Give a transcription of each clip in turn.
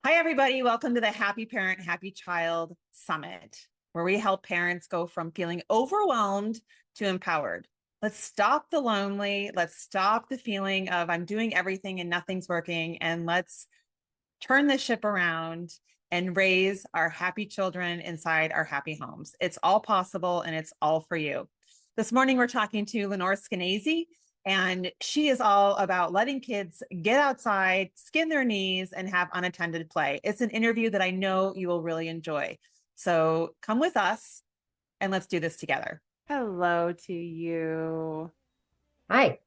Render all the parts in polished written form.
Hi, everybody. Welcome to the Happy Parent, Happy Child Summit, where we help parents go from feeling overwhelmed to empowered. Let's stop the lonely. Let's stop the feeling of I'm doing everything and nothing's working. And let's turn the ship around and raise our happy children inside our happy homes. It's all possible and it's all for you. This morning, we're talking to Lenore Skenazy, and she is all about letting kids get outside, skin their knees, and have unattended play. It's an interview that I know you will really enjoy. So come with us and let's do this together. Hello to you. Hi.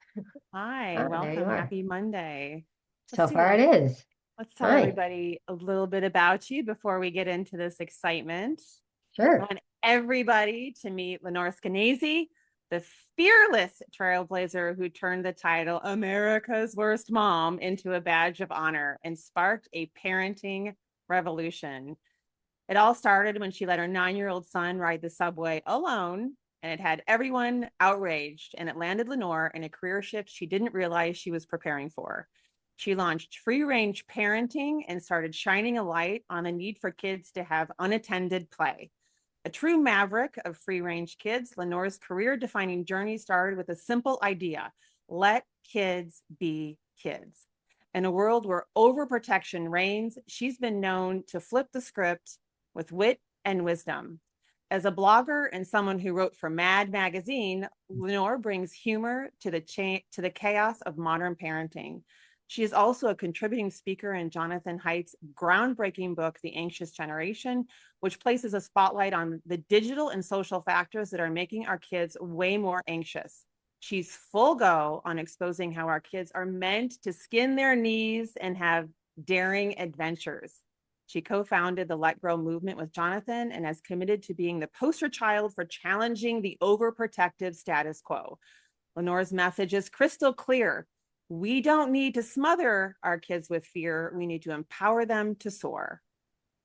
Hi, There you welcome. are. Happy Monday. Let's So do far this. it is. Let's tell Hi. everybody a little bit about you before we get into this excitement. I Sure. want everybody to meet Lenore Skenazy, the fearless trailblazer who turned the title America's Worst Mom into a badge of honor and sparked a parenting revolution. It all started when she let her 9-year-old son ride the subway alone, and it had everyone outraged, and it landed Lenore in a career shift she didn't realize she was preparing for. She launched free range parenting and started shining a light on the need for kids to have unattended play. A true maverick of free range kids, Lenore's career defining journey started with a simple idea: let kids be kids. In a world where overprotection reigns, she's been known to flip the script with wit and wisdom. As a blogger and someone who wrote for Mad Magazine, Lenore brings humor to the chaos of modern parenting. She is also a contributing speaker in Jonathan Haidt's groundbreaking book, The Anxious Generation, which places a spotlight on the digital and social factors that are making our kids way more anxious. She's full go on exposing how our kids are meant to skin their knees and have daring adventures. She co-founded the Let Grow movement with Jonathan and has committed to being the poster child for challenging the overprotective status quo. Lenore's message is crystal clear. We don't need to smother our kids with fear. We need to empower them to soar.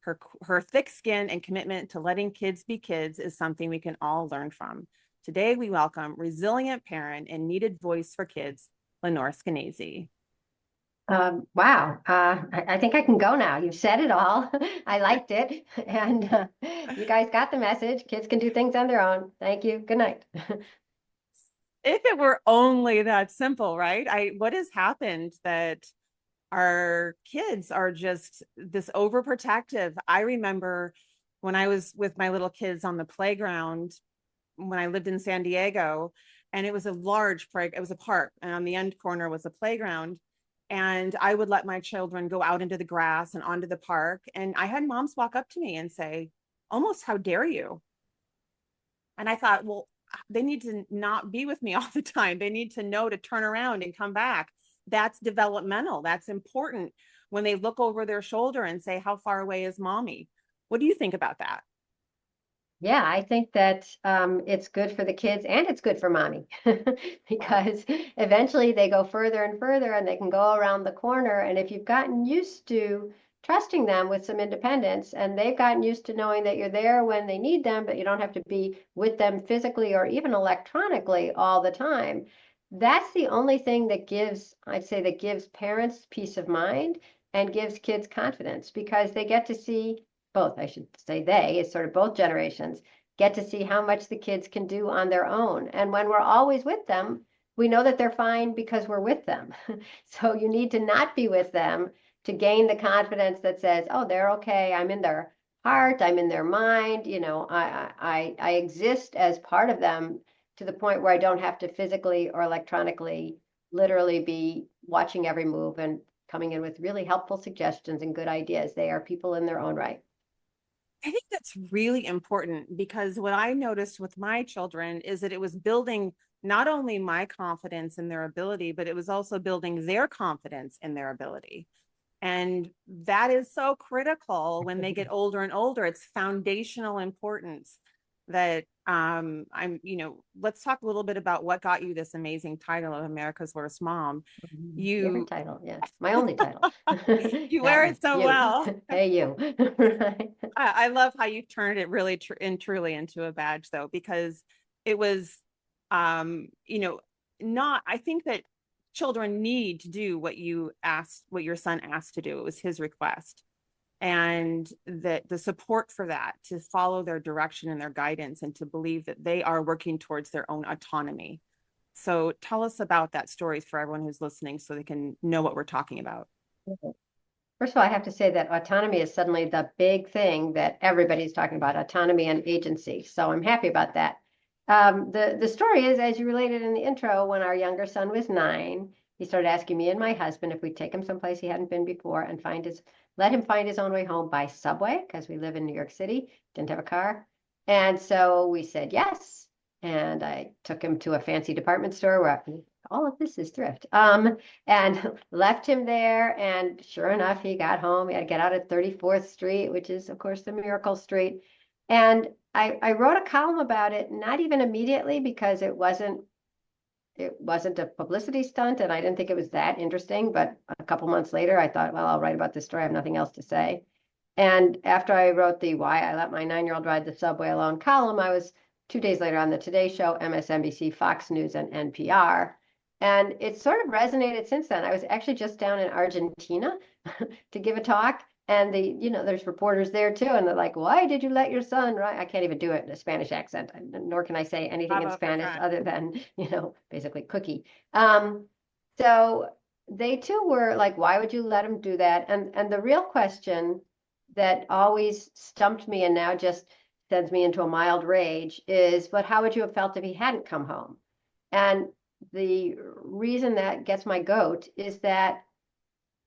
Her thick skin and commitment to letting kids be kids is something we can all learn from. Today, we welcome resilient parent and needed voice for kids, Lenore Skenazy. Wow. I think I can go now. You've said it all. I liked it. And you guys got the message. Kids can do things on their own. Thank you. Good night. If it were only that simple, right? What has happened that our kids are just this overprotective? I remember when I was with my little kids on the playground when I lived in San Diego, and it was a large it was a park, and on the end corner was a playground. And I would let my children go out into the grass and onto the park. And I had moms walk up to me and say, almost, how dare you? And I thought, well, they need to not be with me all the time. They need to know to turn around and come back. That's developmental. That's important when they look over their shoulder and say, how far away is mommy? What do you think about that? Yeah, I think that it's good for the kids and it's good for mommy Right. because eventually they go further and further and they can go around the corner. And if you've gotten used to trusting them with some independence and they've gotten used to knowing that you're there when they need them, but you don't have to be with them physically or even electronically all the time, that's the only thing that gives, I'd say, that gives parents peace of mind and gives kids confidence because they get to see both, I should say they, it's sort of both generations, get to see how much the kids can do on their own. And when we're always with them, we know that they're fine because we're with them. So you need to not be with them to gain the confidence that says, oh, they're okay. I'm in their heart. I'm in their mind. I exist as part of them to the point where I don't have to physically or electronically literally be watching every move and coming in with really helpful suggestions and good ideas. They are people in their own right. I think that's really important because what I noticed with my children is that it was building not only my confidence in their ability, but it was also building their confidence in their ability. And that is so critical when they get older and older. It's foundational importance that let's talk a little bit about what got you this amazing title of America's Worst Mom. Different You title, yes. My only title. you That wear one. it so You. well. Hey, you. Right. I love how you turned it really and truly into a badge, though, because it was, um, you know, not. I think that children need to do what you asked, what your son asked to do. It was his request. and that the support for that, to follow their direction and their guidance, and to believe that they are working towards their own autonomy. So tell us about that story for everyone who's listening so they can know what we're talking about. First of all, I have to say that autonomy is suddenly the big thing that everybody's talking about, autonomy and agency. So I'm happy about that. The story is, as you related in the intro, when our younger son was 9, he started asking me and my husband if we'd take him someplace he hadn't been before and let him find his own way home by subway, because we live in New York City, didn't have a car. And so we said yes. And I took him to a fancy department store where all of this is thrift. And left him there. And sure enough, he got home. He had to get out at 34th Street, which is, of course, the Miracle Street. And I wrote a column about it, not even immediately, because it wasn't a publicity stunt, and I didn't think it was that interesting. But a couple months later, I thought, well, I'll write about this story. I have nothing else to say. And after I wrote the Why I Let My 9-Year-Old Ride the Subway Alone column, I was 2 days later on the Today Show, MSNBC, Fox News, and NPR. And it sort of resonated since then. I was actually just down in Argentina to give a talk. And there's reporters there too. And they're like, why did you let your son ride? I can't even do it in a Spanish accent, nor can I say anything in Spanish other than, basically cookie. So they too were like, why would you let him do that? And the real question that always stumped me and now just sends me into a mild rage is, but how would you have felt if he hadn't come home? And the reason that gets my goat is that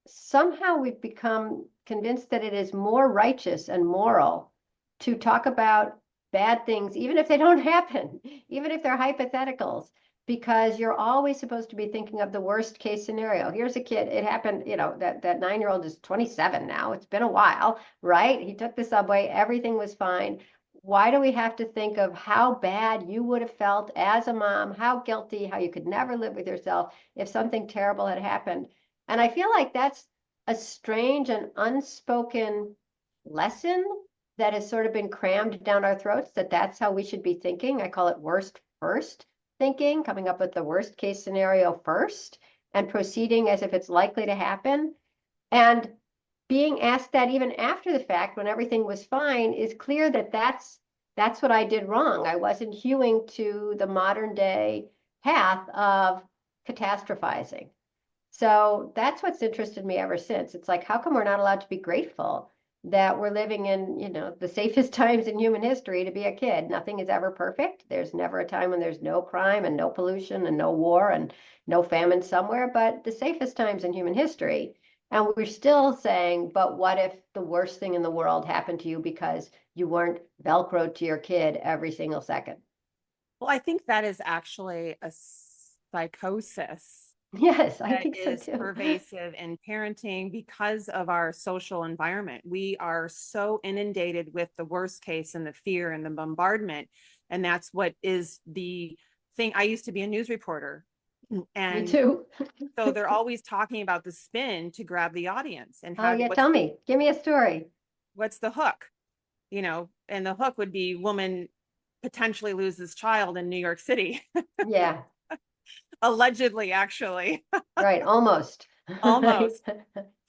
somehow we've become convinced that it is more righteous and moral to talk about bad things, even if they don't happen, even if they're hypotheticals, because you're always supposed to be thinking of the worst case scenario. Here's a kid, it happened, that 9-year-old is 27 now. It's been a while, right? He took the subway, everything was fine. Why do we have to think of how bad you would have felt as a mom, how guilty, how you could never live with yourself if something terrible had happened? And I feel like that's a strange and unspoken lesson that has sort of been crammed down our throats, that's how we should be thinking. I call it worst first thinking, coming up with the worst case scenario first and proceeding as if it's likely to happen. And being asked that even after the fact, when everything was fine, is clear that that's what I did wrong. I wasn't hewing to the modern day path of catastrophizing. So that's what's interested me ever since. It's like, how come we're not allowed to be grateful that we're living in, the safest times in human history to be a kid? Nothing is ever perfect. There's never a time when there's no crime and no pollution and no war and no famine somewhere, but the safest times in human history. And we're still saying, but what if the worst thing in the world happened to you because you weren't Velcroed to your kid every single second? Well, I think that is actually a psychosis Yes, I that think so is too. pervasive in parenting because of our social environment. We are so inundated with the worst case and the fear and the bombardment. And that's what is the thing. I used to be a news reporter. Me And too. so they're always talking about the spin to grab the audience and Oh yeah, tell me. Give me a story. what's the hook? And the hook would be woman potentially loses child in New York City. Yeah, Allegedly, actually. right, almost. Right. Almost.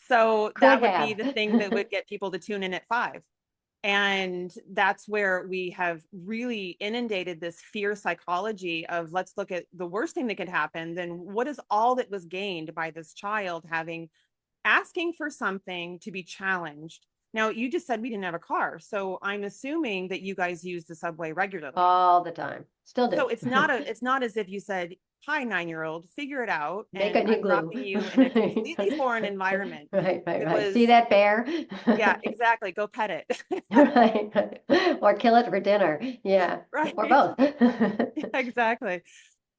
So Could that would be have. the thing that would get people to tune in at 5. And that's where we have really inundated this fear psychology of, let's look at the worst thing that could happen. Then what is all that was gained by this child asking for something to be challenged? Now, you just said we didn't have a car, so I'm assuming that you guys use the subway regularly. All the time. Still do. So it's not as if you said, hi, 9-year-old, figure it out. Make a And new I'm glue. dropping you in a completely foreign environment. Right. It Right. was, See that bear? yeah, exactly. Go pet it. Right. Or kill it for dinner. Yeah. Right. Or both. Exactly.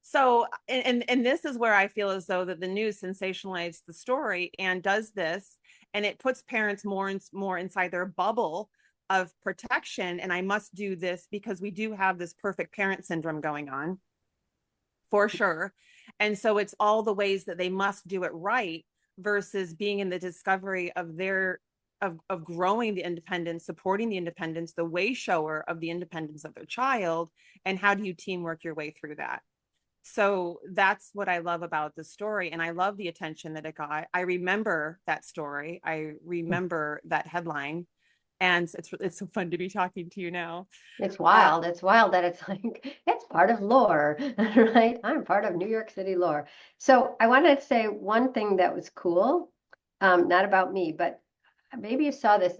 So, and this is where I feel as though that the news sensationalizes the story and does this, and it puts parents more inside their bubble of protection. And I must do this because we do have this perfect parent syndrome going on, for sure. And so it's all the ways that they must do it right versus being in the discovery of of growing the independence, supporting the independence, the way shower of the independence of their child. And how do you teamwork your way through that? So that's what I love about the story. And I love the attention that it got. I remember that story. I remember that headline. And it's so fun to be talking to you now. It's Uh, wild. It's wild that it's like, it's part of lore, right? I'm part of New York City lore. So I wanted to say one thing that was cool, not about me, but maybe you saw this.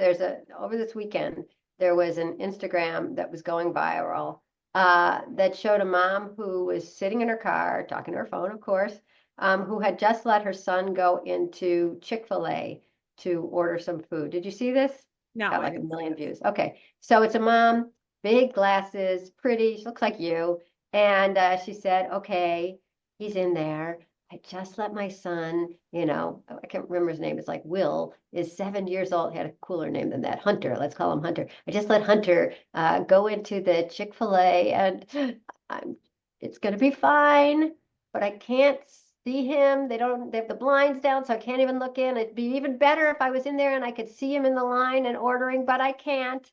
Over this weekend, there was an Instagram that was going viral that showed a mom who was sitting in her car, talking to her phone, of course, who had just let her son go into Chick-fil-A to order some food. Did you see this? no, Got I like a didn't see million this. views. Okay. So it's a mom, big glasses, pretty. She looks like you. And she said, okay, he's in there. I just let my son, I can't remember his name. It's like Will, is 7 years old. He had a cooler name than that. Hunter, let's call him Hunter. I just let Hunter go into the Chick-fil-A and I'm, it's going to be fine, but I can't see him. They have the blinds down, so I can't even look in. It'd be even better if I was in there and I could see him in the line and ordering, but I can't.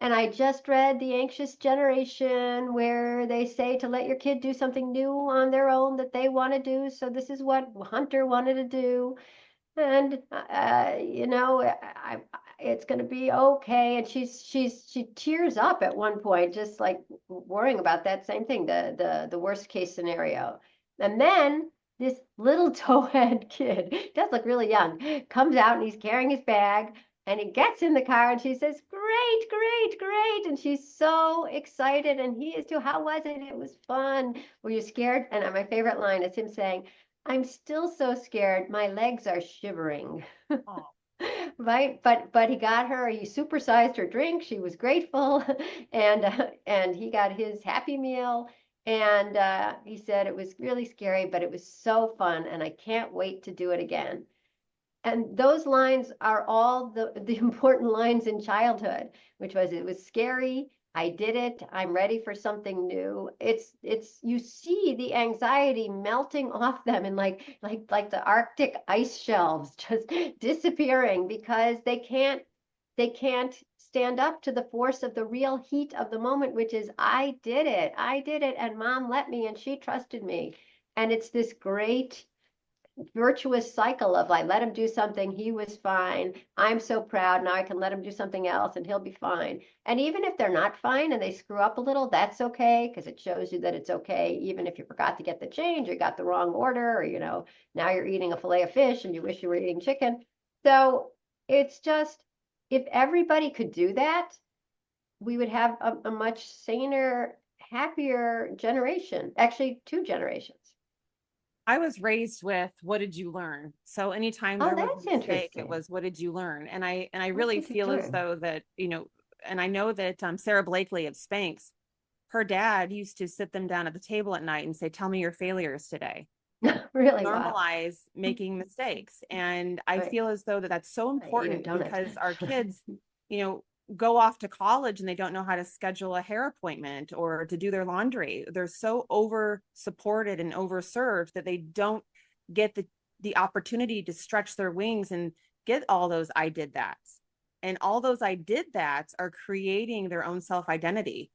And I just read The Anxious Generation, where they say to let your kid do something new on their own that they want to do. So this is what Hunter wanted to do. And it's going to be okay. And she tears up at one point, just like worrying about that same thing, the worst case scenario. And then this little towhead kid, does look really young, comes out and he's carrying his bag. And he gets in the car and she says, great, great, great. And she's so excited. And he is too. How was it? It was fun. Were you scared? And my favorite line is him saying, I'm still so scared. My legs are shivering. Oh, Right? But he got her, he supersized her drink. She was grateful. And he got his Happy Meal. And he said it was really scary, but it was so fun. And I can't wait to do it again. And those lines are all the important lines in childhood, which was it was scary. I did it. I'm ready for something new. It's you see the anxiety melting off them and like the Arctic ice shelves just disappearing because they can't stand up to the force of the real heat of the moment, which is I did it. I did it and mom let me and she trusted me. And it's this great virtuous cycle of like let him do something, he was fine, I'm so proud, now I can let him do something else and he'll be fine. And even if they're not fine and they screw up a little, that's okay, because it shows you that it's okay even if you forgot to get the change or you got the wrong order, or now you're eating a fillet of fish and you wish you were eating chicken. So it's just, if everybody could do that, we would have a much saner, happier generation, actually two generations. I was raised with what did you learn? So anytime Oh, there was a that's mistake, it interesting. was what did you learn? And I What really did you feel as learn? though that, and I know that Sarah Blakely of Spanx, her dad used to sit them down at the table at night and say, tell me your failures today. Really? Wow. Normalize making mistakes. And I Right. feel as though that that's so I eat a important donut. because our kids, you know, go off to college and they don't know how to schedule a hair appointment or to do their laundry. They're so over supported and overserved that they don't get the opportunity to stretch their wings and get all those I did that's. And all those I did that's are creating their own self identity.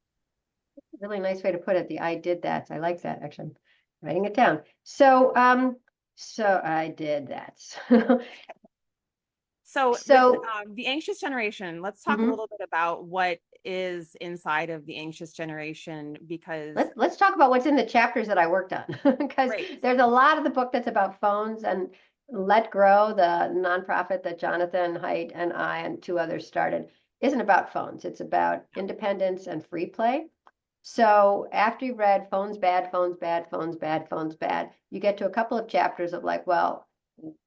Really nice way to put it. The I did that. I like that actually. I'm writing it down. So I did that. So with So the anxious generation, let's talk a mhm. little bit about what is inside of the anxious generation because Let's talk about what's in the chapters that I worked on, because great. there's a lot of the book that's about phones. And Let Grow, the nonprofit that Jonathan Haidt and I and two others started, isn't about phones. It's about independence and free play. So after you read Phones Bad, Phones Bad, Phones Bad, Phones Bad, you get to a couple of chapters of like, well,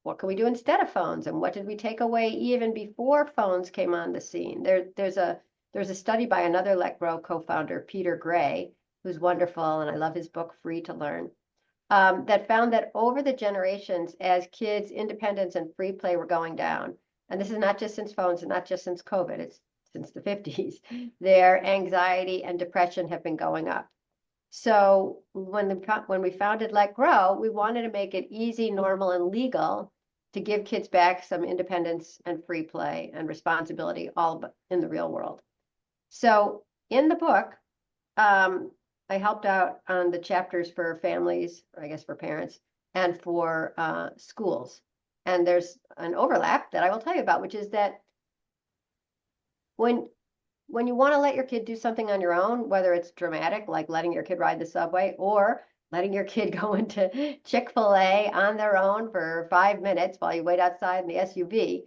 what can we do instead of phones? And what did we take away even before phones came on the scene? There's a study by another Let Grow co-founder, Peter Gray, who's wonderful, and I love his book, Free to Learn, that found that over the generations, as kids' independence and free play were going down, and this is not just since phones and not just since COVID, it's since the 50s, their anxiety and depression have been going up. So when we founded Let Grow, we wanted to make it easy, normal, and legal to give kids back some independence and free play and responsibility all in the real world. So in the book, um, I helped out on the chapters for families, or I guess for parents, and for schools. And there's an overlap that I will tell you about, which is that when when you want to let your kid do something on your own, whether it's dramatic, like letting your kid ride the subway, or letting your kid go into Chick-fil-A on their own for 5 minutes while you wait outside in the SUV,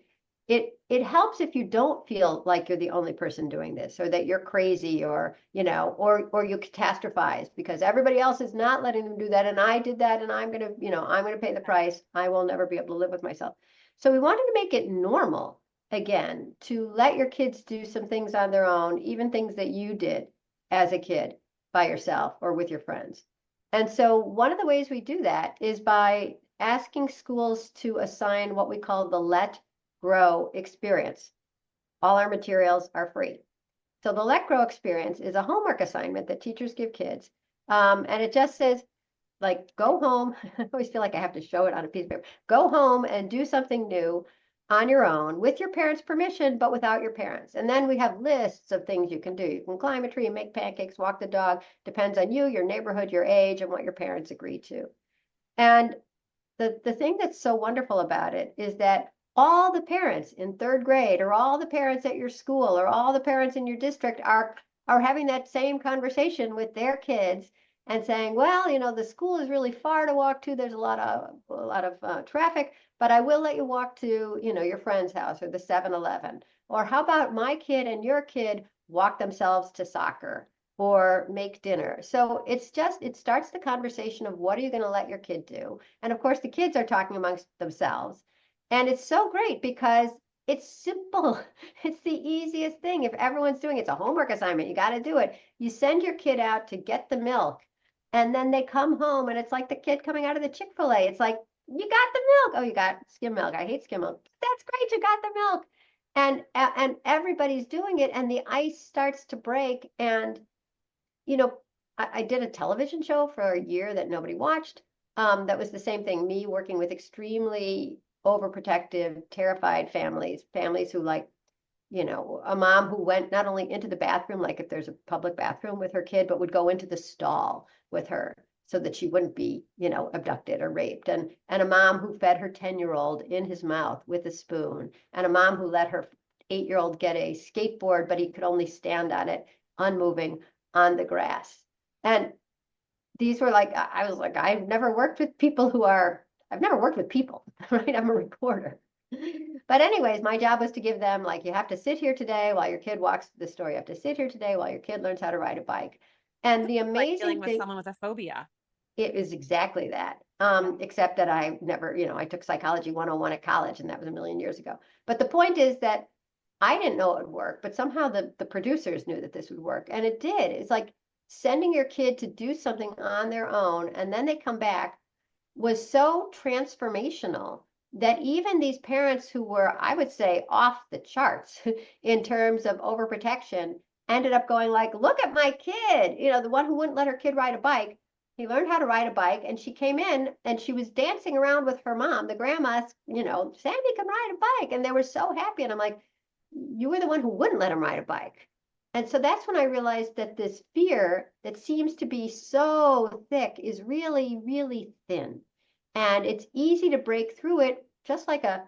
it helps if you don't feel like you're the only person doing this, or that you're crazy, or or you catastrophize because everybody else is not letting them do that, and I did that, and I'm gonna pay the price. I will never be able to live with myself. So we wanted to make it normal again to let your kids do some things on their own, even things that you did as a kid by yourself or with your friends. And so one of the ways we do that is by asking schools to assign what we call the Let Grow experience. All our materials are free. So the Let Grow experience is a homework assignment that teachers give kids. And it just says, like, go home. I always feel like I have to show it on a piece of paper. Go home and do something new on your own with your parents' permission, but without your parents. And then we have lists of things you can do. You can climb a tree, make pancakes, walk the dog. Depends on you, your neighborhood, your age, and what your parents agree to. And the thing that's so wonderful about it is that all the parents in third grade, or all the parents at your school, or all the parents in your district are having that same conversation with their kids and saying, well, the school is really far to walk to. There's a lot of traffic, but I will let you walk to, your friend's house or the 7-Eleven. Or how about my kid and your kid walk themselves to soccer or make dinner? So it starts the conversation of what are you going to let your kid do? And of course, the kids are talking amongst themselves. And it's so great because it's simple. It's the easiest thing. If everyone's doing it, it's a homework assignment. You got to do it. You send your kid out to get the milk, and then they come home, and it's like the kid coming out of the Chick-fil-A. It's like, you got the milk. Oh, you got skim milk. I hate skim milk. That's great. You got the milk. And everybody's doing it, and the ice starts to break. And you know, I did a television show for a year that nobody watched. That was the same thing, me working with extremely overprotective, terrified families who a mom who went not only into the bathroom, like if there's a public bathroom with her kid, but would go into the stall with her so that she wouldn't be, abducted or raped. And a mom who fed her 10-year-old in his mouth with a spoon, and a mom who let her 8-year-old get a skateboard, but he could only stand on it, unmoving on the grass. And these were like, I was like, I've never worked with people, right? I'm a reporter. But anyways, my job was to give them, like, you have to sit here today while your kid walks the store. You have to sit here today while your kid learns how to ride a bike. And the Like dealing amazing with thing, someone with a phobia. it is exactly that. Except that I never, I took psychology 101 at college, and that was a million years ago. But the point is that I didn't know it would work, but somehow the producers knew that this would work. And it did. It's like sending your kid to do something on their own, and then they come back, was so transformational that even these parents who were, I would say, off the charts in terms of overprotection ended up going like, look at my kid, the one who wouldn't let her kid ride a bike. He learned how to ride a bike, and she came in and she was dancing around with her mom, the grandma, Sandy can ride a bike. And they were so happy. And I'm like, you were the one who wouldn't let him ride a bike. And so that's when I realized that this fear that seems to be so thick is really, really thin. And it's easy to break through it, just like a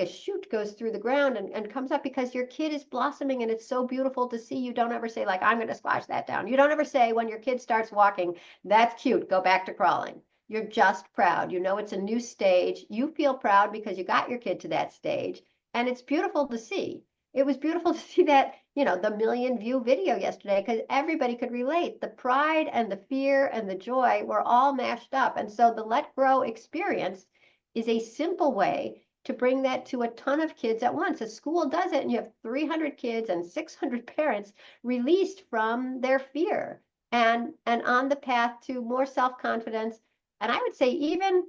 shoot goes through the ground and comes up, because your kid is blossoming, and it's so beautiful to see. You don't ever say, like, I'm going to squash that down. You don't ever say when your kid starts walking, that's cute, go back to crawling. You're just proud. It's a new stage. You feel proud because you got your kid to that stage. And it's beautiful to see. It was beautiful to see that, the million-view video yesterday, because everybody could relate. The pride and the fear and the joy were all mashed up. And so the Let Grow experience is a simple way to bring that to a ton of kids at once. A school does it, and you have 300 kids and 600 parents released from their fear and on the path to more self-confidence. And I would say even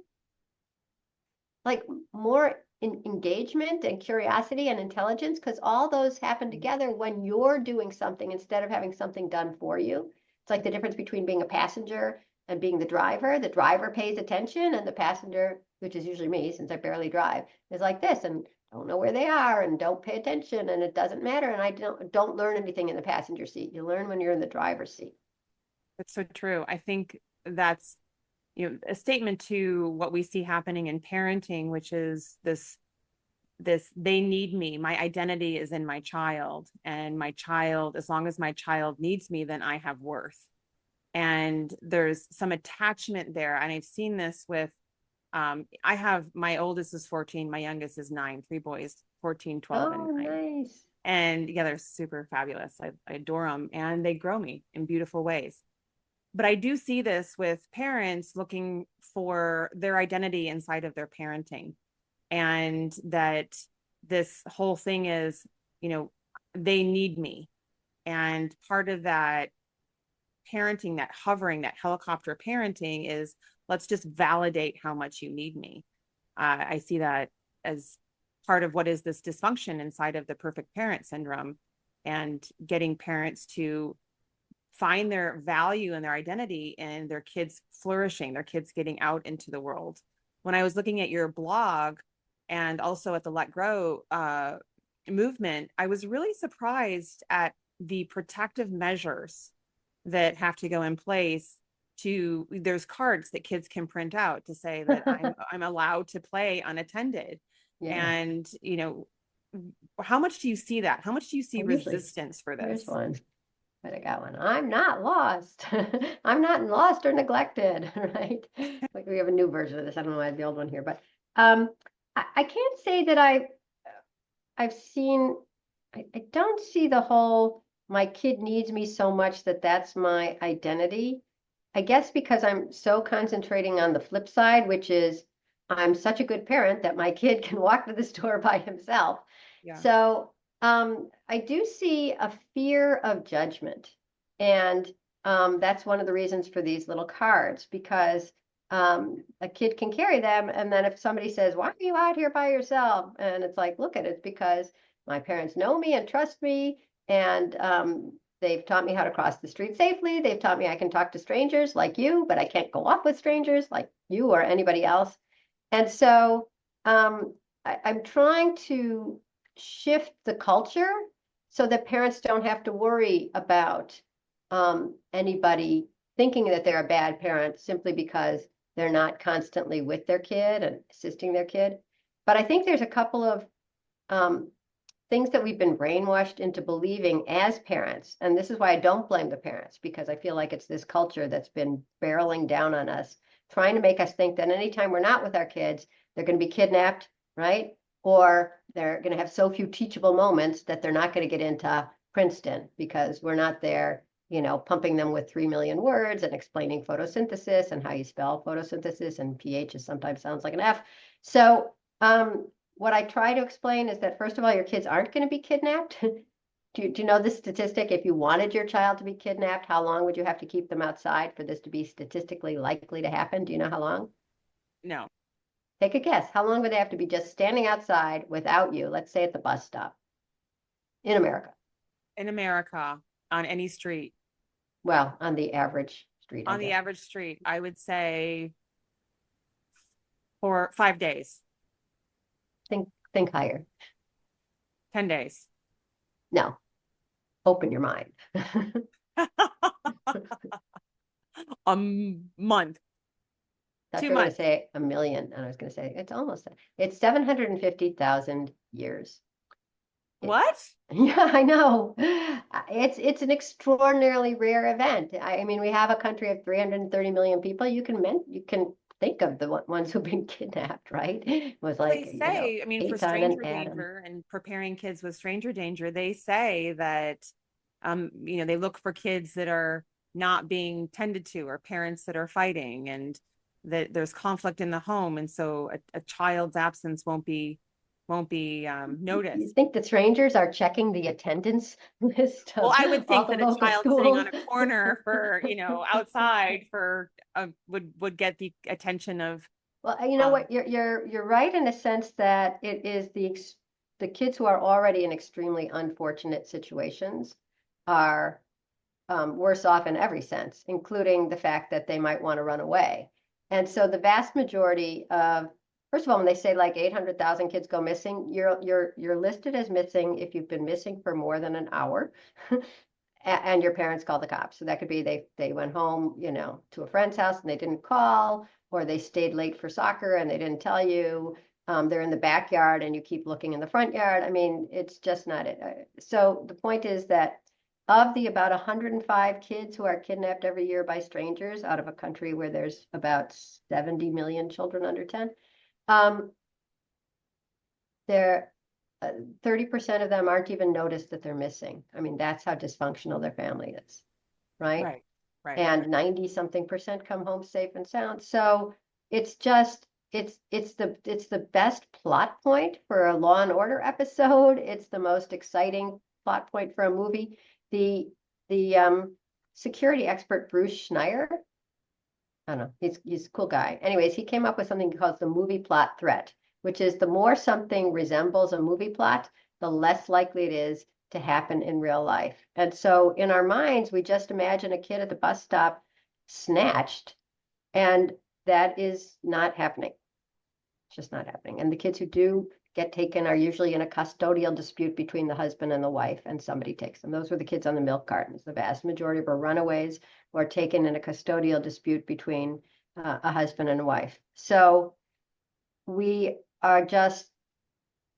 like more engagement and curiosity and intelligence, because all those happen together when you're doing something instead of having something done for you. It's like the difference between being a passenger and being the driver. The driver pays attention, and the passenger, which is usually me since I barely drive, is like this and don't know where they are and don't pay attention, and it doesn't matter. And I don't learn anything in the passenger seat. You learn when you're in the driver's seat. It's so true. I think that's, a statement to what we see happening in parenting, which is this they need me. My identity is in my child, and my child, as long as my child needs me, then I have worth. And there's some attachment there. And I've seen this with I have, my oldest is 14, my youngest is 9, three boys, 14, 12, Oh, and 9. nice. And yeah, they're super fabulous. I adore them, and they grow me in beautiful ways. But I do see this with parents looking for their identity inside of their parenting, and that this whole thing is, you know, they need me. And part of that parenting, that hovering, that helicopter parenting is, let's just validate how much you need me. I see that as part of what is this dysfunction inside of the perfect parent syndrome, and getting parents to find their value and their identity in their kids flourishing, their kids getting out into the world. When I was looking at your blog and also at the Let Grow movement, I was really surprised at the protective measures that have to go in place. To, there's cards that kids can print out to say that I'm allowed to play unattended. Yeah. And how much do you see that? How much do you see Well, usually, resistance for here's this? one. But I got one. I'm not lost. I'm not lost or neglected, right? Like we have a new version of this. I don't know why I have the old one here, but I can't say that I've seen. I don't see the whole my kid needs me so much that that's my identity. I guess because I'm so concentrating on the flip side, which is I'm such a good parent that my kid can walk to the store by himself. Yeah. So I do see a fear of judgment. And that's one of the reasons for these little cards, because a kid can carry them. And then if somebody says, why are you out here by yourself? And it's like, look at it, it's because my parents know me and trust me. And they've taught me how to cross the street safely. They've taught me I can talk to strangers like you, but I can't go off with strangers like you or anybody else. And so I'm trying to shift the culture so that parents don't have to worry about anybody thinking that they're a bad parent simply because they're not constantly with their kid and assisting their kid. But I think there's a couple of um, things that we've been brainwashed into believing as parents. And this is why I don't blame the parents, because I feel like it's this culture that's been barreling down on us, trying to make us think that anytime we're not with our kids, they're going to be kidnapped, right? Or they're going to have so few teachable moments that they're not going to get into Princeton because we're not there, pumping them with 3 million words and explaining photosynthesis and how you spell photosynthesis, and pH is sometimes sounds like an F. So what I try to explain is that, first of all, your kids aren't going to be kidnapped. Do you know this statistic? If you wanted your child to be kidnapped, how long would you have to keep them outside for this to be statistically likely to happen? Do you know how long? No. Take a guess. How long would they have to be just standing outside without you, let's say at the bus stop in America? In America, on any street, Well, on the average street, I on the guess. average street, I would say for 5 days, Think higher. 10 days. No, open your mind. A month, Thought two you were going to months. say a million, and I was going to say it's almost that. It's 750,000 years. It, What? yeah, I know. It's an extraordinarily rare event. I mean, we have a country of 330 million people. You can think of the ones who've been kidnapped, right? It was Well, they like, say, I mean, for Aton and stranger Adam. danger and preparing kids with stranger danger, they say that, they look for kids that are not being tended to, or parents that are fighting, and that there's conflict in the home. And so a child's absence won't be You noticed. think the strangers are checking the attendance list Well, of I would all think the that a local child sitting on schools? a corner for, outside for, would get the attention of, Well, you know um, what? You're right in a sense that it is the kids who are already in extremely unfortunate situations are worse off in every sense, including the fact that they might want to run away. And so the vast majority of, first of all, when they say like 800,000 kids go missing, you're listed as missing if you've been missing for more than an hour. and your parents call the cops. So that could be they went home, to a friend's house and they didn't call, or they stayed late for soccer and they didn't tell you. They're in the backyard and you keep looking in the front yard. I mean, it's just not it. So the point is that of the about 105 kids who are kidnapped every year by strangers out of a country where there's about 70 million children under 10, they're 30% of them aren't even noticed that they're missing. I mean, that's how dysfunctional their family is, right? Right. And 90 something percent come home safe and sound. So it's just it's the best plot point for a Law and Order episode. It's the most exciting plot point for a movie. The security expert Bruce Schneier, I don't know, he's a cool guy. Anyways, he came up with something called the movie plot threat, which is the more something resembles a movie plot, the less likely it is to happen in real life. And so in our minds, we just imagine a kid at the bus stop snatched, and that is not happening. It's just not happening. And the kids who do get taken are usually in a custodial dispute between the husband and the wife, and somebody takes them. Those were the kids on the milk cartons. The vast majority were runaways or taken in a custodial dispute between a husband and a wife. So we are just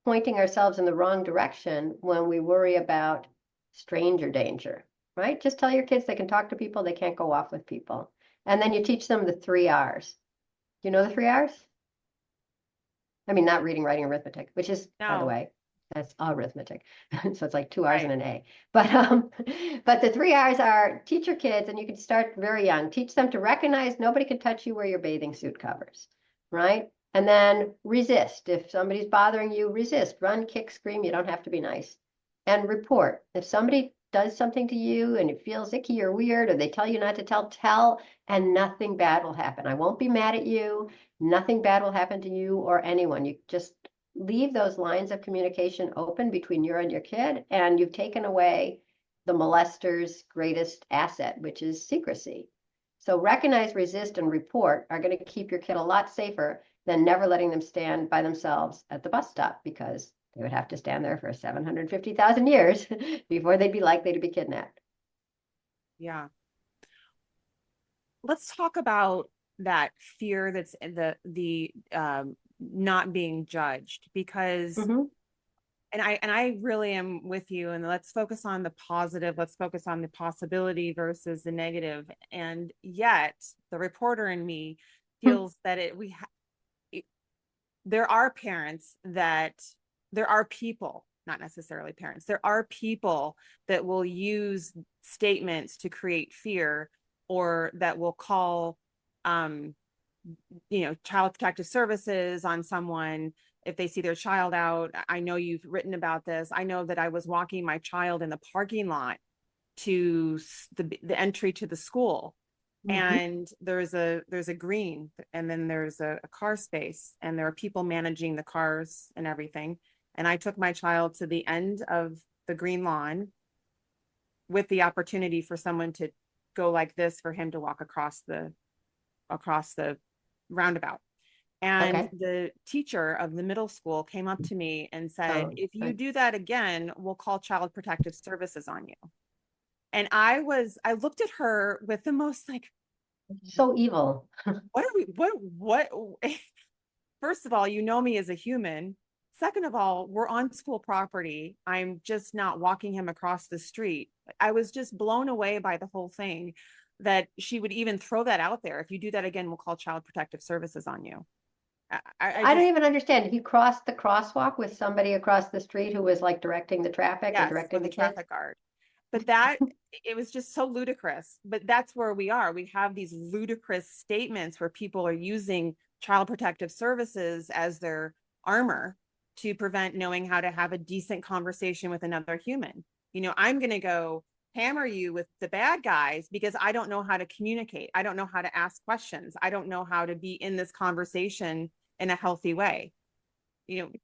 pointing ourselves in the wrong direction when we worry about stranger danger, right? Just tell your kids they can talk to people, they can't go off with people. And then you teach them the 3 R's. Do you know the 3 R's? I mean, not reading, writing, arithmetic, which is, by the way, that's arithmetic. So it's like 2 R's and an A. But the 3 R's are teach your kids, and you can start very young. Teach them to recognize nobody can touch you where your bathing suit covers, right? And then resist. If somebody's bothering you, resist. Run, kick, scream. You don't have to be nice. And report. If somebody does something to you and it feels icky or weird, or they tell you not to tell, and nothing bad will happen. I won't be mad at you. Nothing bad will happen to you or anyone. You just leave those lines of communication open between you and your kid, and you've taken away the molester's greatest asset, which is secrecy. So recognize, resist, and report are going to keep your kid a lot safer than never letting them stand by themselves at the bus stop, because they would have to stand there for 750,000 years before they'd be likely to be kidnapped. Yeah. Let's talk about that fear that's in the not being judged, because and I really am with you, and let's focus on the positive, let's focus on the possibility versus the negative. And yet the reporter in me feels that there are parents that there are people, not necessarily parents, there are people that will use statements to create fear, or that will call child protective services on someone if they see their child out. I know you've written about this. I know that I was walking my child in the parking lot to the entry to the school, and there's a green, and then there's a car space, and there are people managing the cars and everything. And I took my child to the end of the green lawn with the opportunity for someone to go like this for him to walk across the roundabout. And the teacher of the middle school came up to me and said, if you do that again, we'll call Child Protective Services on you. And I looked at her with the most like, so evil. What? First of all, you know me as a human. Second of all, we're on school property. I'm just not walking him across the street. I was just blown away by the whole thing, that she would even throw that out there. If you do that again, we'll call Child Protective Services on you. I don't even understand. He crossed the crosswalk with somebody across the street who was like directing the traffic, or directing the traffic guard. But it was just so ludicrous. But that's where we are. We have these ludicrous statements where people are using Child Protective Services as their armor to prevent knowing how to have a decent conversation with another human. I'm going to go hammer you with the bad guys because I don't know how to communicate. I don't know how to ask questions. I don't know how to be in this conversation in a healthy way.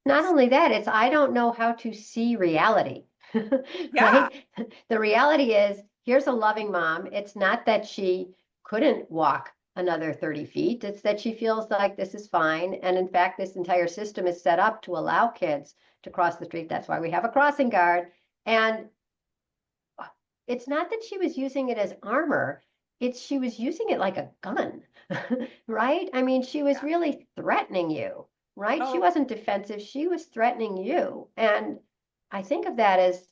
Not only that, it's I don't know how to see reality. Yeah. Right? The reality is, here's a loving mom. It's not that she couldn't walk another 30 feet. It's that she feels like this is fine. And in fact, this entire system is set up to allow kids to cross the street. That's why we have a crossing guard. And it's not that she was using it as armor, it's she was using it like a gun, right? I mean, she was Yeah. really threatening you, right? She Oh, wasn't defensive, she was threatening you. And I think of that as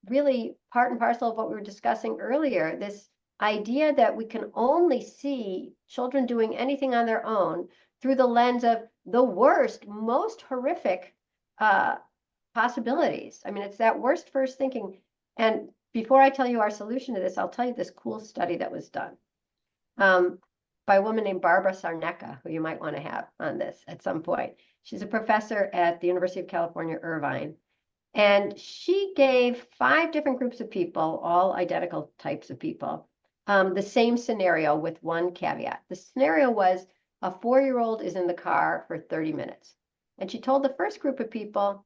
really part and parcel of what we were discussing earlier, this idea that we can only see children doing anything on their own through the lens of the worst, most horrific uh, possibilities. I mean, it's that worst first thinking. And before I tell you our solution to this, I'll tell you this cool study that was done um, by a woman named Barbara Sarnecka, who you might want to have on this at some point. She's a professor at the University of California, Irvine. And she gave 5 different groups of people, all identical types of people, the same scenario with one caveat. The scenario was a 4-year-old is in the car for 30 minutes. And she told the first group of people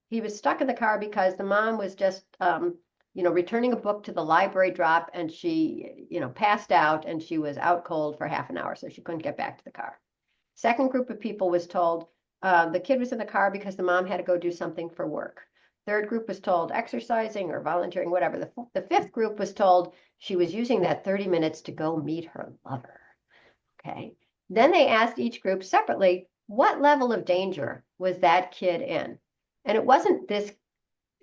he was stuck in the car because the mom was just, returning a book to the library drop and she, passed out and she was out cold for half an hour, so she couldn't get back to the car. Second group of people was told the kid was in the car because the mom had to go do something for work. Third group was told exercising or volunteering, whatever. The fifth group was told she was using that 30 minutes to go meet her lover. Okay. Then they asked each group separately, what level of danger was that kid in? And it wasn't this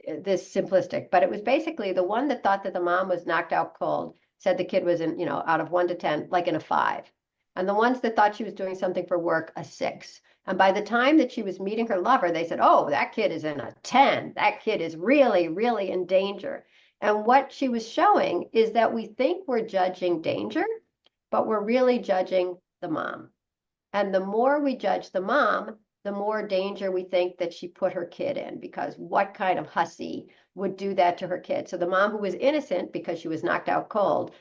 simplistic, but it was basically the one that thought that the mom was knocked out cold said the kid was in, out of 1 to 10, like in a 5. And the ones that thought she was doing something for work, a 6. And by the time that she was meeting her lover, they said, oh, that kid is in a 10. That kid is really, really in danger. And what she was showing is that we think we're judging danger, but we're really judging the mom. And the more we judge the mom, the more danger we think that she put her kid in, because what kind of hussy would do that to her kid? So the mom who was innocent because she was knocked out cold,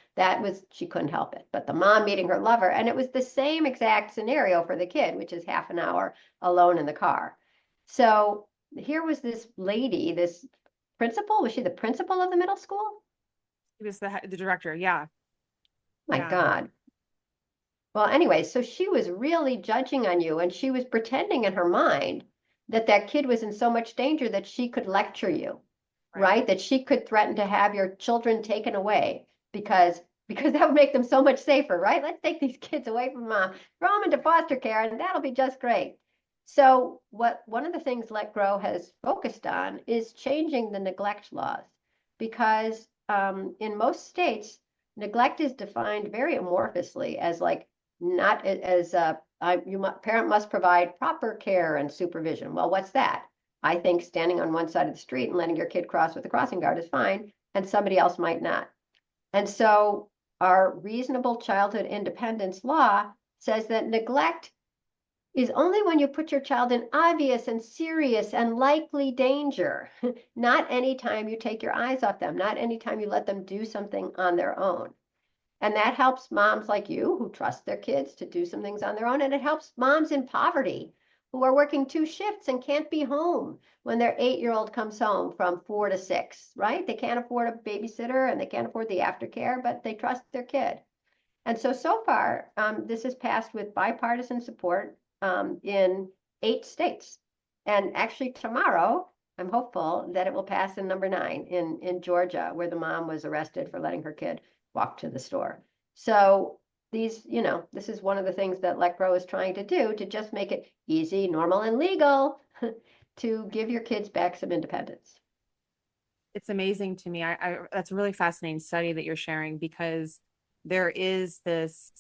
she couldn't help it. But the mom meeting her lover, and it was the same exact scenario for the kid, which is half an hour alone in the car. So here was this lady, this principal, was she the principal of the middle school? he was the director. Yeah. My Yeah. God. Well, anyway, so she was really judging on you, and she was pretending in her mind that that kid was in so much danger that she could lecture you, Right. right? That she could threaten to have your children taken away because that would make them so much safer, right? Let's take these kids away from mom, throw them into foster care, and that'll be just great. So, one of the things Let Grow has focused on is changing the neglect laws, because in most states, neglect is defined very amorphously as like not as parent must provide proper care and supervision. Well, what's that? I think standing on one side of the street and letting your kid cross with a crossing guard is fine, and somebody else might not. And so our reasonable childhood independence law says that neglect is only when you put your child in obvious and serious and likely danger, not anytime you take your eyes off them, not anytime you let them do something on their own. And that helps moms like you who trust their kids to do some things on their own. And it helps moms in poverty who are working 2 shifts and can't be home when their 8-year-old comes home from 4 to 6, right? They can't afford a babysitter and they can't afford the aftercare, but they trust their kid. And so far, this has passed with bipartisan support in 8 states. And actually tomorrow, I'm hopeful that it will pass in number 9 in Georgia, where the mom was arrested for letting her kid walk to the store. So this is one of the things that Let Grow is trying to do, to just make it easy, normal, and legal to give your kids back some independence. It's amazing to me. That's a really fascinating study that you're sharing, because there is this,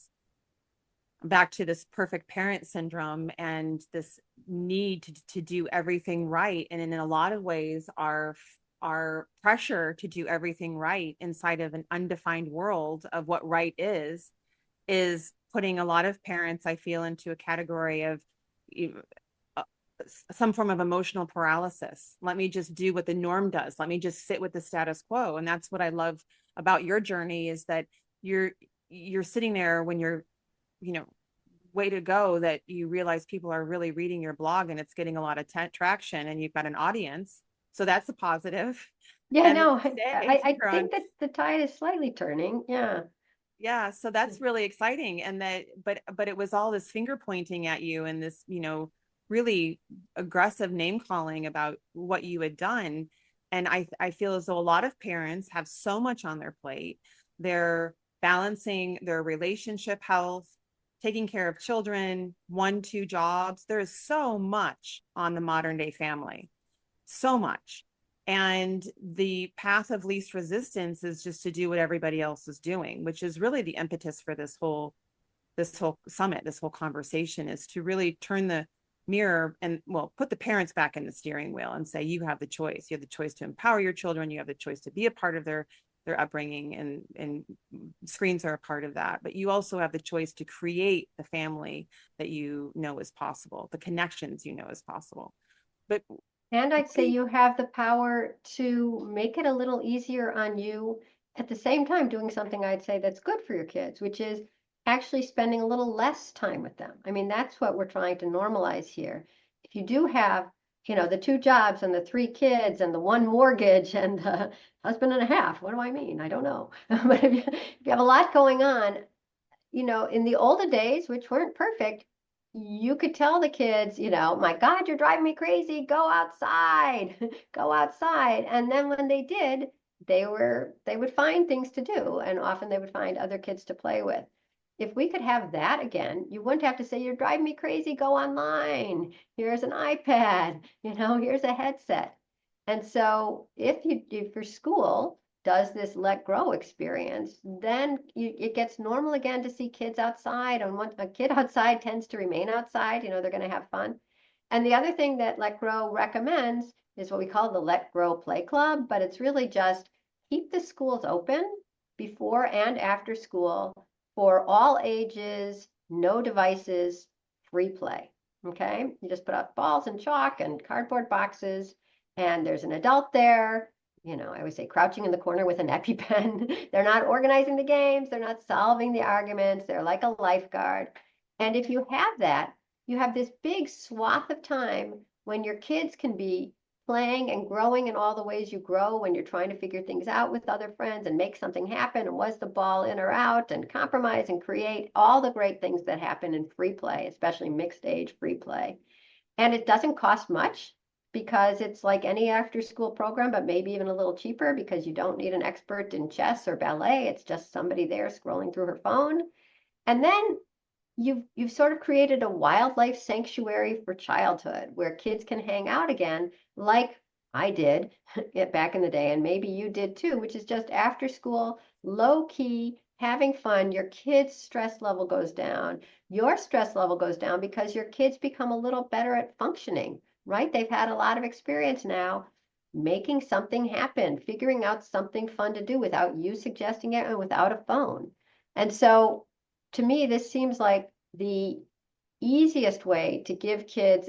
back to this perfect parent syndrome and this need to do everything right. And in a lot of ways, our pressure to do everything right inside of an undefined world of what right is putting a lot of parents, I feel, into a category of uh, some form of emotional paralysis. Let me just do what the norm does. Let me just sit with the status quo. And that's what I love about your journey, is that you're sitting there when you're, you know, way to go, that you realize people are really reading your blog and it's getting a lot of traction and you've got an audience. So that's a positive. Yeah, And then no, today I you're on, think that the tide is slightly turning. Yeah. yeah, so that's really exciting. And that, but it was all this finger pointing at you and this, really aggressive name calling about what you had done. And I feel as though a lot of parents have so much on their plate. They're balancing their relationship health, taking care of children, 1, 2 jobs. There is so much on the modern day family, so much. And the path of least resistance is just to do what everybody else is doing, which is really the impetus for this whole summit, this whole conversation, is to really turn the mirror and, well, put the parents back in the steering wheel and say, you have the choice. You have the choice to empower your children. You have the choice to be a part of their upbringing, and screens are a part of that. But you also have the choice to create the family that you know is possible, the connections you know is possible. But And I'd say you have the power to make it a little easier on you at the same time doing something I'd say that's good for your kids, which is actually spending a little less time with them. I mean, that's what we're trying to normalize here. If you do have, the 2 jobs and the 3 kids and the 1 mortgage and the husband and a half, what do I mean? I don't know. But if you have a lot going on, in the older days, which weren't perfect, you could tell the kids, my God, you're driving me crazy. Go outside, go outside. And then when they did, they would find things to do, and often they would find other kids to play with. If we could have that again, you wouldn't have to say, you're driving me crazy, go online. Here's an iPad, here's a headset. And so if your school does this let grow experience, then it gets normal again to see kids outside. And a kid outside tends to remain outside, they're going to have fun. And the other thing that Let Grow recommends is what we call the Let Grow Play Club, but it's really just keep the schools open before and after school for all ages, no devices, free play. Okay, you just put up balls and chalk and cardboard boxes, and there's an adult there. I always say crouching in the corner with an EpiPen. They're not organizing the games. They're not solving the arguments. They're like a lifeguard. And if you have that, you have this big swath of time when your kids can be playing and growing in all the ways you grow when you're trying to figure things out with other friends and make something happen. And was the ball in or out, and compromise and create all the great things that happen in free play, especially mixed age free play. And it doesn't cost much, because it's like any after school program, but maybe even a little cheaper, because you don't need an expert in chess or ballet. It's just somebody there scrolling through her phone. And then you've sort of created a wildlife sanctuary for childhood where kids can hang out again, like I did back in the day, and maybe you did too, which is just after school, low key, having fun. Your kids' stress level goes down. Your stress level goes down because your kids become a little better at functioning, right? They've had a lot of experience now making something happen, figuring out something fun to do without you suggesting it and without a phone. And so to me, this seems like the easiest way to give kids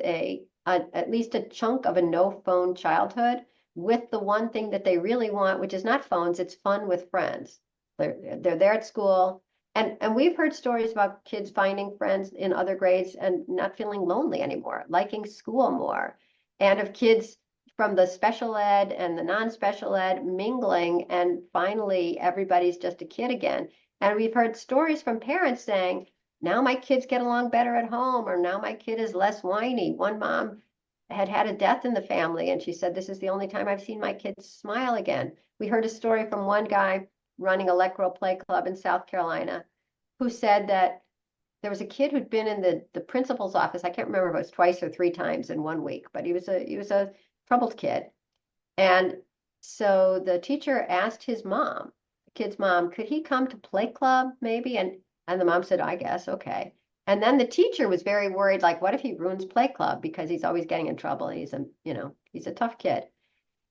at least a chunk of a no phone childhood, with the one thing that they really want, which is not phones, it's fun with friends. They're there at school. And we've heard stories about kids finding friends in other grades and not feeling lonely anymore, liking school more, and of kids from the special ed and the non-special ed mingling, and finally everybody's just a kid again. And we've heard stories from parents saying, now my kids get along better at home, or now my kid is less whiny. One mom had a death in the family, and she said, this is the only time I've seen my kids smile again. We heard a story from one guy running a Let Grow Play Club in South Carolina, who said that there was a kid who'd been in the principal's office. I can't remember if it was twice or 3 times in one week, but he was a troubled kid. And so the teacher asked his mom, the kid's mom, could he come to play club maybe? And the mom said, I guess, okay. And then the teacher was very worried, like, what if he ruins play club, because he's always getting in trouble. He's a tough kid.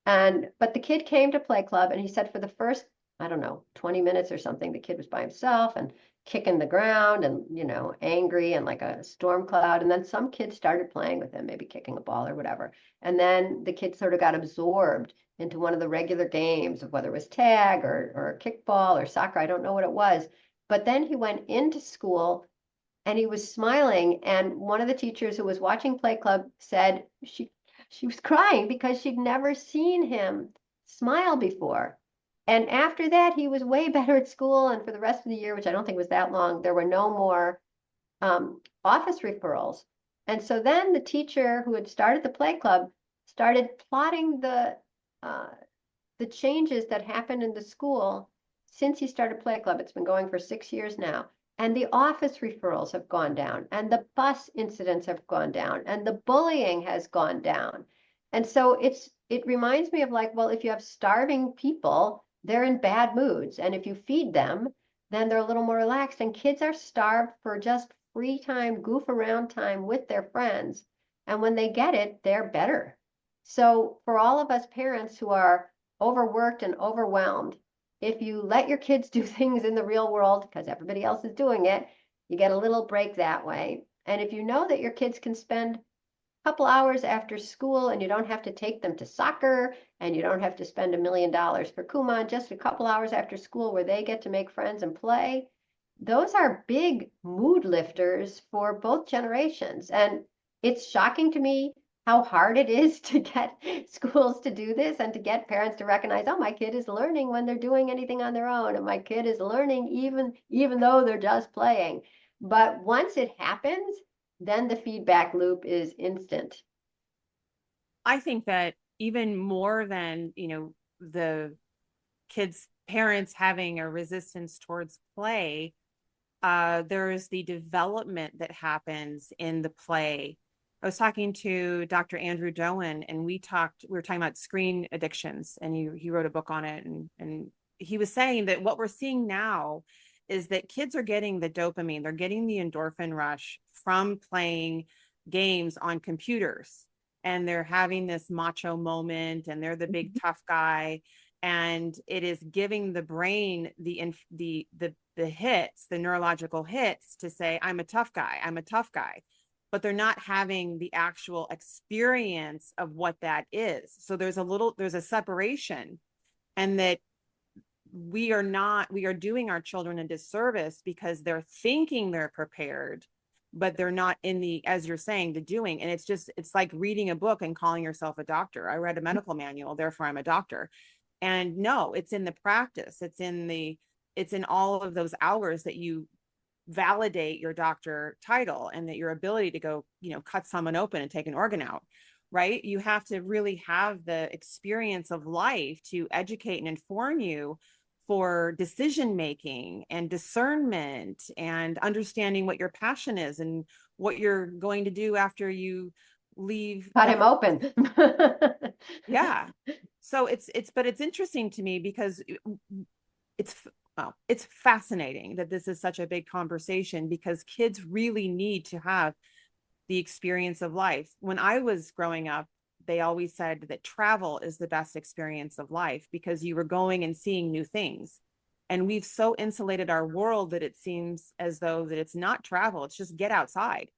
But the kid came to play club, and he said for the first, I don't know, 20 minutes or something, the kid was by himself and kicking the ground and, angry and like a storm cloud. And then some kids started playing with him, maybe kicking a ball or whatever. And then the kid sort of got absorbed into one of the regular games, of whether it was tag or kickball or soccer. I don't know what it was. But then he went into school and he was smiling. And one of the teachers who was watching Play Club said she was crying because she'd never seen him smile before. And after that, he was way better at school. And for the rest of the year, which I don't think was that long, there were no more office referrals. And so then the teacher who had started the Play Club started plotting the the changes that happened in the school since he started Play Club. It's been going for 6 years now. And the office referrals have gone down, and the bus incidents have gone down, and the bullying has gone down. And so it reminds me of like, well, if you have starving people, they're in bad moods. And if you feed them, then they're a little more relaxed. And kids are starved for just free time, goof around time with their friends. And when they get it, they're better. So for all of us parents who are overworked and overwhelmed, if you let your kids do things in the real world because everybody else is doing it, you get a little break that way. And if you know that your kids can spend a couple hours after school and you don't have to take them to soccer and you don't have to spend $1 million for Kumon, just a couple hours after school where they get to make friends and play, those are big mood lifters for both generations. And it's shocking to me how hard it is to get schools to do this and to get parents to recognize, oh, my kid is learning when they're doing anything on their own, and my kid is learning even though they're just playing. But once it happens, then the feedback loop is instant. I think that even more than, the kids' parents having a resistance towards play, there is the development that happens in the play. I was talking to Dr. Andrew Doan, and we were talking about screen addictions, and he wrote a book on it. And he was saying that what we're seeing now is that kids are getting the dopamine, they're getting the endorphin rush from playing games on computers. And they're having this macho moment, and they're the big tough guy. And it is giving the brain the hits, the neurological hits to say, I'm a tough guy, I'm a tough guy. But they're not having the actual experience of what that is. So there's a separation, and that we are doing our children a disservice because they're thinking they're prepared, but they're not in the, as you're saying, the doing. And it's like reading a book and calling yourself a doctor. I read a medical manual, therefore I'm a doctor. And no, it's in the practice. It's in all of those hours that you validate your doctor title, and that your ability to go, cut someone open and take an organ out, right? You have to really have the experience of life to educate and inform you for decision making and discernment and understanding what your passion is and what you're going to do after you leave Cut the him house. open. Yeah. So but it's interesting to me because it's fascinating that this is such a big conversation, because kids really need to have the experience of life. When I was growing up, they always said that travel is the best experience of life because you were going and seeing new things. And we've so insulated our world that it seems as though that it's not travel, it's just get outside.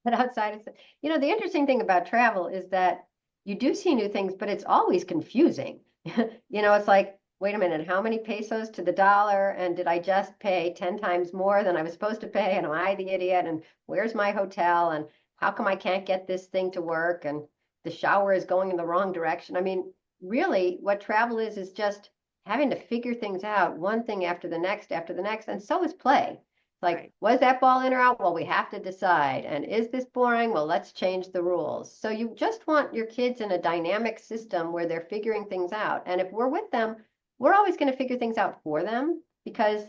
But outside, the interesting thing about travel is that you do see new things, but it's always confusing. It's like, wait a minute, how many pesos to the dollar? And did I just pay 10 times more than I was supposed to pay? And am I the idiot? And where's my hotel? And how come I can't get this thing to work? And the shower is going in the wrong direction. I mean, really, what travel is just having to figure things out, one thing after the next, after the next. And so is play. Like, Right. was that ball in or out? Well, we have to decide. And is this boring? Well, let's change the rules. So you just want your kids in a dynamic system where they're figuring things out. And if we're with them, we're always going to figure things out for them because,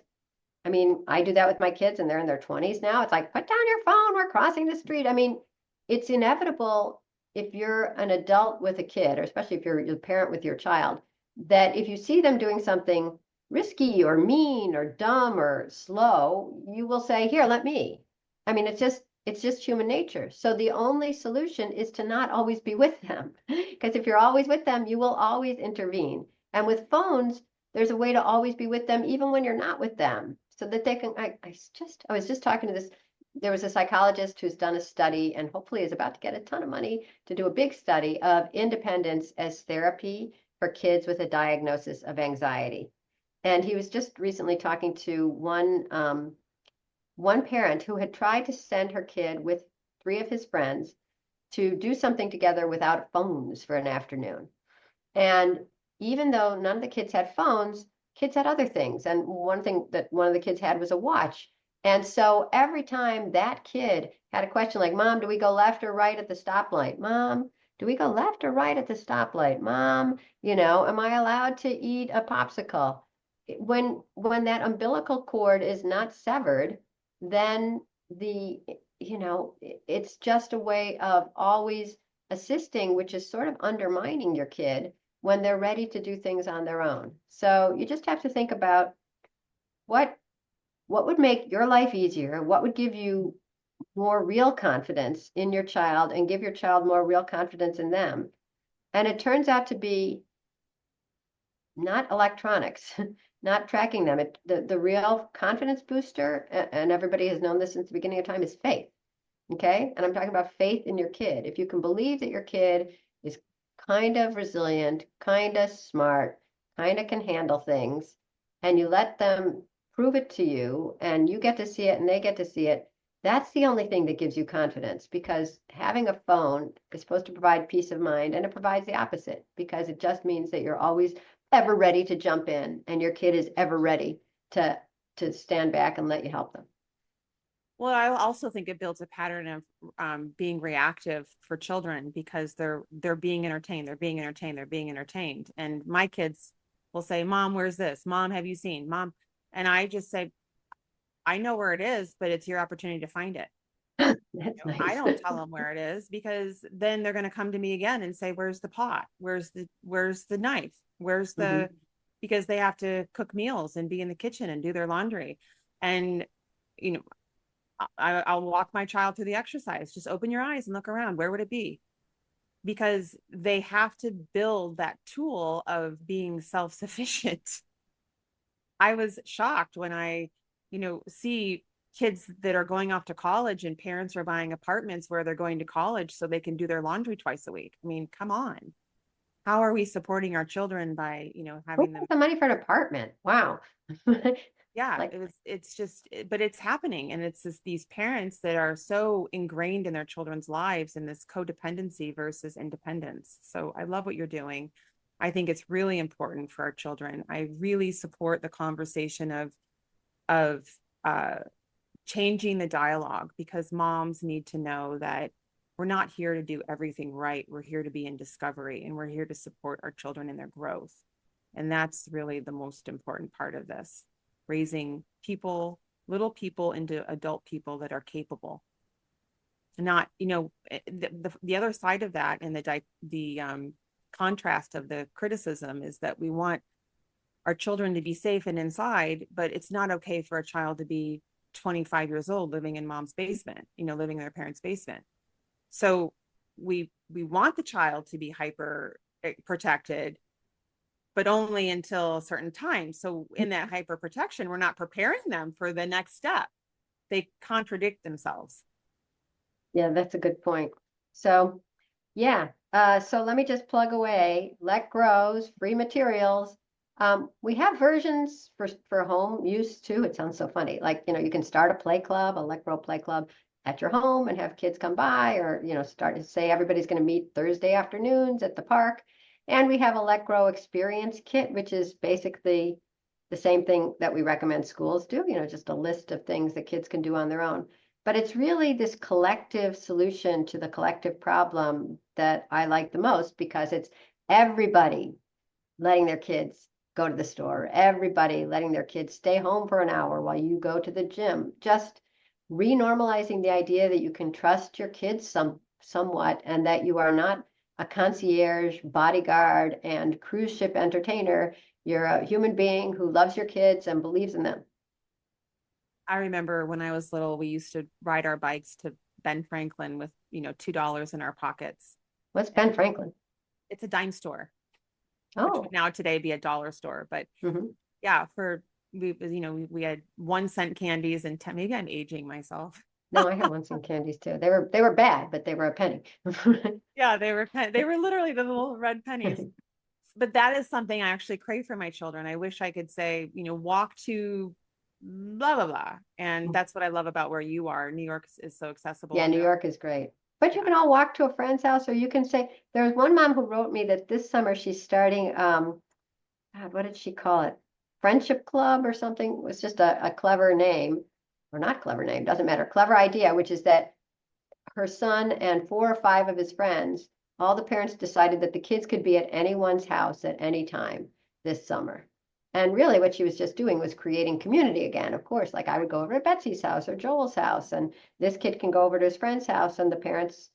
I mean, I do that with my kids and they're in their 20s now. It's like, put down your phone, we're crossing the street. I mean, it's inevitable if you're an adult with a kid, or especially if you're a parent with your child, that if you see them doing something risky or mean or dumb or slow, you will say, here, let me. I mean, it's just human nature. So the only solution is to not always be with them. Because if you're always with them, you will always intervene. And with phones, there's a way to always be with them, even when you're not with them, so that they can. I was just talking to this. There was a psychologist who's done a study and hopefully is about to get a ton of money to do a big study of independence as therapy for kids with a diagnosis of anxiety. And he was just recently talking to one parent who had tried to send her kid with three of his friends to do something together without phones for an afternoon. And even though none of the kids had phones, kids had other things. And one thing that one of the kids had was a watch. And so every time that kid had a question like, Mom, do we go left or right at the stoplight? Mom, Do we go left or right at the stoplight? Mom, am I allowed to eat a popsicle? When that umbilical cord is not severed, then it's just a way of always assisting, which is sort of undermining your kid when they're ready to do things on their own. So you just have to think about what what would make your life easier, what would give you more real confidence in your child and give your child more real confidence in them. And it turns out to be not electronics, not tracking them. The real confidence booster, and everybody has known this since the beginning of time, is faith. Okay. And I'm talking about faith in your kid. If you can believe that your kid is kind of resilient, kind of smart, kind of can handle things, and you let them prove it to you, and you get to see it and they get to see it, that's the only thing that gives you confidence, because having a phone is supposed to provide peace of mind, and it provides the opposite, because it just means that you're always ever ready to jump in and your kid is ever ready to stand back and let you help them. Well, I also think it builds a pattern of being reactive for children because they're being entertained, they're being entertained, they're being entertained. And my kids will say, "Mom, where's this? Mom, have you seen? Mom?" And I just say, "I know where it is, but it's your opportunity to find it." That's I nice. don't tell them where it is because then they're going to come to me again and say, "Where's the pot? Where's the knife? Where's Mm-hmm. the?" Because they have to cook meals and be in the kitchen and do their laundry, and you know I'll walk my child through the exercise. Just open your eyes and look around. Where would it be? Because they have to build that tool of being self-sufficient. I was shocked when I, see kids that are going off to college and parents are buying apartments where they're going to college so they can do their laundry twice a week. I mean, come on. How are we supporting our children by, Who having has them? the money for an apartment? Wow. Yeah, Like, it's just, but it's happening. And it's just these parents that are so ingrained in their children's lives in this codependency versus independence. So I love what you're doing. I think it's really important for our children. I really support the conversation of uh, changing the dialogue, because moms need to know that we're not here to do everything right. We're here to be in discovery, and we're here to support our children in their growth. And that's really the most important part of this, raising people, little people, into adult people that are capable. Not, the other side of that, and the contrast of the criticism, is that we want our children to be safe and inside, but it's not okay for a child to be 25 years old living in mom's basement, living in their parents' basement. So we want the child to be hyper protected, but only until a certain time. So in that hyper protection, we're not preparing them for the next step. They contradict themselves. yeah, that's a good point. So, yeah. So let me just plug away. Let Grows, free materials. We have versions for home use too. It sounds so funny. Like, you can start a play club, a Let Grow play club at your home and have kids come by, or, start to say everybody's going to meet Thursday afternoons at the park. And we have a Let Grow experience kit, which is basically the same thing that we recommend schools do, just a list of things that kids can do on their own. But it's really this collective solution to the collective problem that I like the most, because it's everybody letting their kids go to the store, everybody letting their kids stay home for an hour while you go to the gym, just renormalizing the idea that you can trust your kids somewhat, and that you are not a concierge, bodyguard, and cruise ship entertainer. You're a human being who loves your kids and believes in them. I remember when I was little, we used to ride our bikes to Ben Franklin with, $2 in our pockets. What's And Ben Franklin? it's a dime store, which would Oh, now today be a dollar store. But mm-hmm. yeah, we had 1 cent candies and maybe I'm aging myself. No, I had once in candies too. They were bad, but they were a penny. Yeah, they were literally the little red pennies. But that is something I actually crave for my children. I wish I could say, walk to blah blah blah. And that's what I love about where you are. New York is so accessible, Yeah, and New there, York is great. But you yeah. can all walk to a friend's house, or you can say, there was one mom who wrote me that this summer she's starting, God, what did she call it? Friendship Club or something. It was just a clever name, or not clever name, doesn't matter. Clever idea, which is that her son and 4 or 5 of his friends all the parents decided that the kids could be at anyone's house at any time this summer. And really what she was just doing was creating community again. Of course, like I would go over to Betsy's house or Joel's house, and this kid can go over to his friend's house, and the parents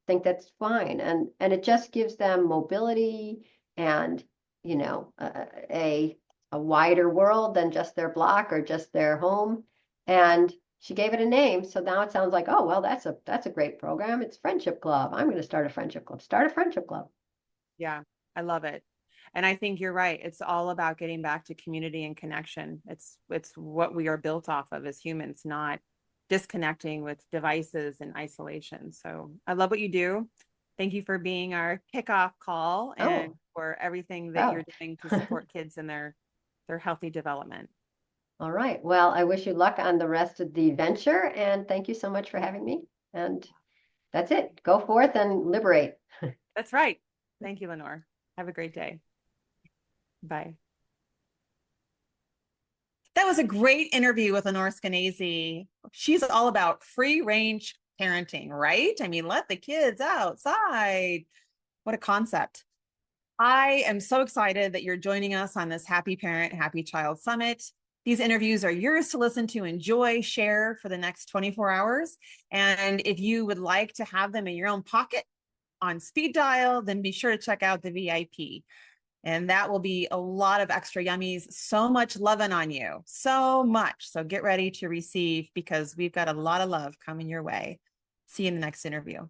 think that's fine. And it just gives them mobility and, you know, a wider world than just their block or just their home. And she gave it a name. So now it sounds like, oh, well, that's a great program. It's Friendship Club. I'm going to start a friendship club. Start a friendship club. Yeah, I love it. And I think you're right. It's all about getting back to community and connection. It's what we are built off of as humans, not disconnecting with devices and isolation. So I love what you do. Thank you for being our kickoff call and Oh, for everything that proud. you're doing to support kids in their healthy development. All right. Well, I wish you luck on the rest of the venture, and thank you so much for having me. And that's it. Go forth and liberate. That's right. Thank you, Lenore. Have a great day. Bye. That was a great interview with Lenore Skenazy. She's all about free range parenting, right? I mean, let the kids outside. What a concept. I am so excited that you're joining us on this Happy Parent, Happy Child Summit. These interviews are yours to listen to, enjoy, share for the next 24 hours. And if you would like to have them in your own pocket on speed dial, then be sure to check out the VIP. And that will be a lot of extra yummies, so much loving on you, so much. So get ready to receive because we've got a lot of love coming your way. See you in the next interview.